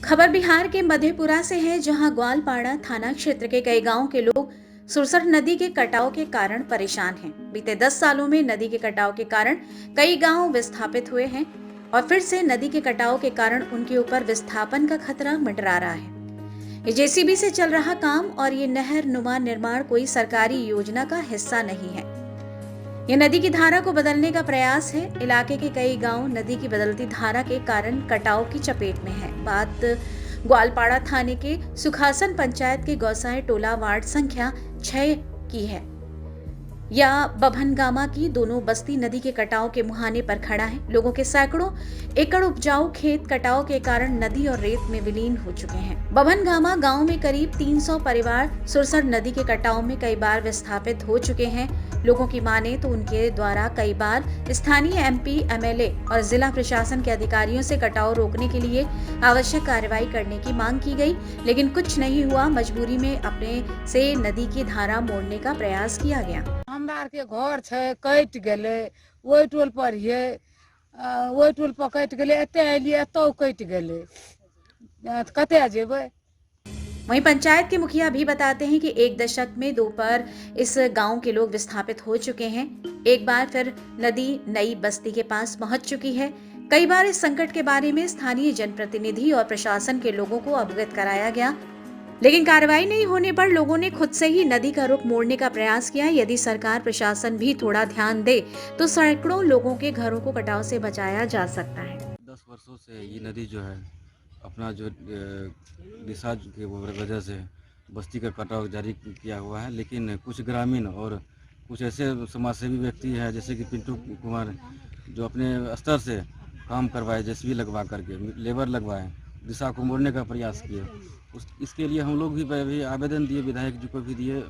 खबर बिहार के मधेपुरा से है, जहां ग्वालपाड़ा थाना क्षेत्र के कई गांव के लोग सुरसर नदी के कटाव के कारण परेशान हैं। बीते 10 सालों में नदी के कटाव के कारण कई गांव विस्थापित हुए हैं और फिर से नदी के कटाव के कारण उनके ऊपर विस्थापन का खतरा मंडरा रहा है। ये जेसीबी से चल रहा काम और ये नहर नुमा निर्माण कोई सरकारी योजना का हिस्सा नहीं है। ये नदी की धारा को बदलने का प्रयास है। इलाके के कई गांव नदी की बदलती धारा के कारण कटाव की चपेट में है। बात ग्वालपाड़ा थाने के सुखासन पंचायत के गौसाई टोला वार्ड संख्या 6 की है। या बभनगामा की दोनों बस्ती नदी के कटाव के मुहाने पर खड़ा है। लोगों के सैकड़ों एकड़ उपजाऊ खेत कटाव के कारण नदी और रेत में विलीन हो चुके हैं। बभनगामा गांव में करीब 300 परिवार सुरसर नदी के कटाव में कई बार विस्थापित हो चुके हैं। लोगों की माने तो उनके द्वारा कई बार स्थानीय एमपी, एमएलए और जिला प्रशासन के अधिकारियों से कटाव रोकने के लिए आवश्यक कार्रवाई करने की मांग की गई, लेकिन कुछ नहीं हुआ। मजबूरी में अपने से नदी की धारा मोड़ने का प्रयास किया गया। हमरा के घर छे कट गेले, ओइ टोल पर ये ओइ टोल पर कट गेले, एते एलिए एतो कट गेले, कते जेबे। वहीं पंचायत के मुखिया भी बताते हैं कि एक दशक में 2 बार इस गांव के लोग विस्थापित हो चुके हैं। एक बार फिर नदी नई बस्ती के पास पहुंच चुकी है। कई बार इस संकट के बारे में स्थानीय जनप्रतिनिधि और प्रशासन के लोगों को अवगत कराया गया, लेकिन कार्रवाई नहीं होने पर लोगों ने खुद से ही नदी का रुख मोड़ने का प्रयास किया। यदि सरकार प्रशासन भी थोड़ा ध्यान दे तो सैकड़ों लोगों के घरों को कटाव से बचाया जा सकता है। 10 वर्षों से ये नदी जो है अपना जो दिशा की वजह से बस्ती का कटाव जारी किया हुआ है, लेकिन कुछ ग्रामीण और कुछ ऐसे समाजसेवी व्यक्ति हैं जैसे कि पिंटू कुमार, जो अपने स्तर से काम करवाए, जेसीबी लगवा करके लेबर लगवाए, दिशा को मोड़ने का प्रयास किए। इसके लिए हम लोग भी आवेदन दिए, विधायक जी को भी दिए।